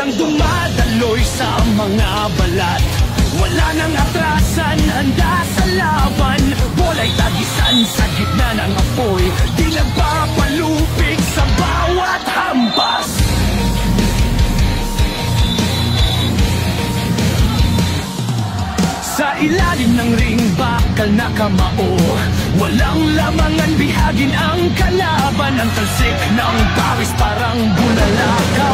Isang dumadaloy sa mga balat, wala nang atrasan, handa sa laban. Wala'y tagisan sa gitna ng apoy, di nagpapalupig sa bawat hampas. Sa ilalim ng ring, bakal na kamao, walang lamangan, bihagin ang kalaban. Ang talsik ng pawis parang bulalakaw.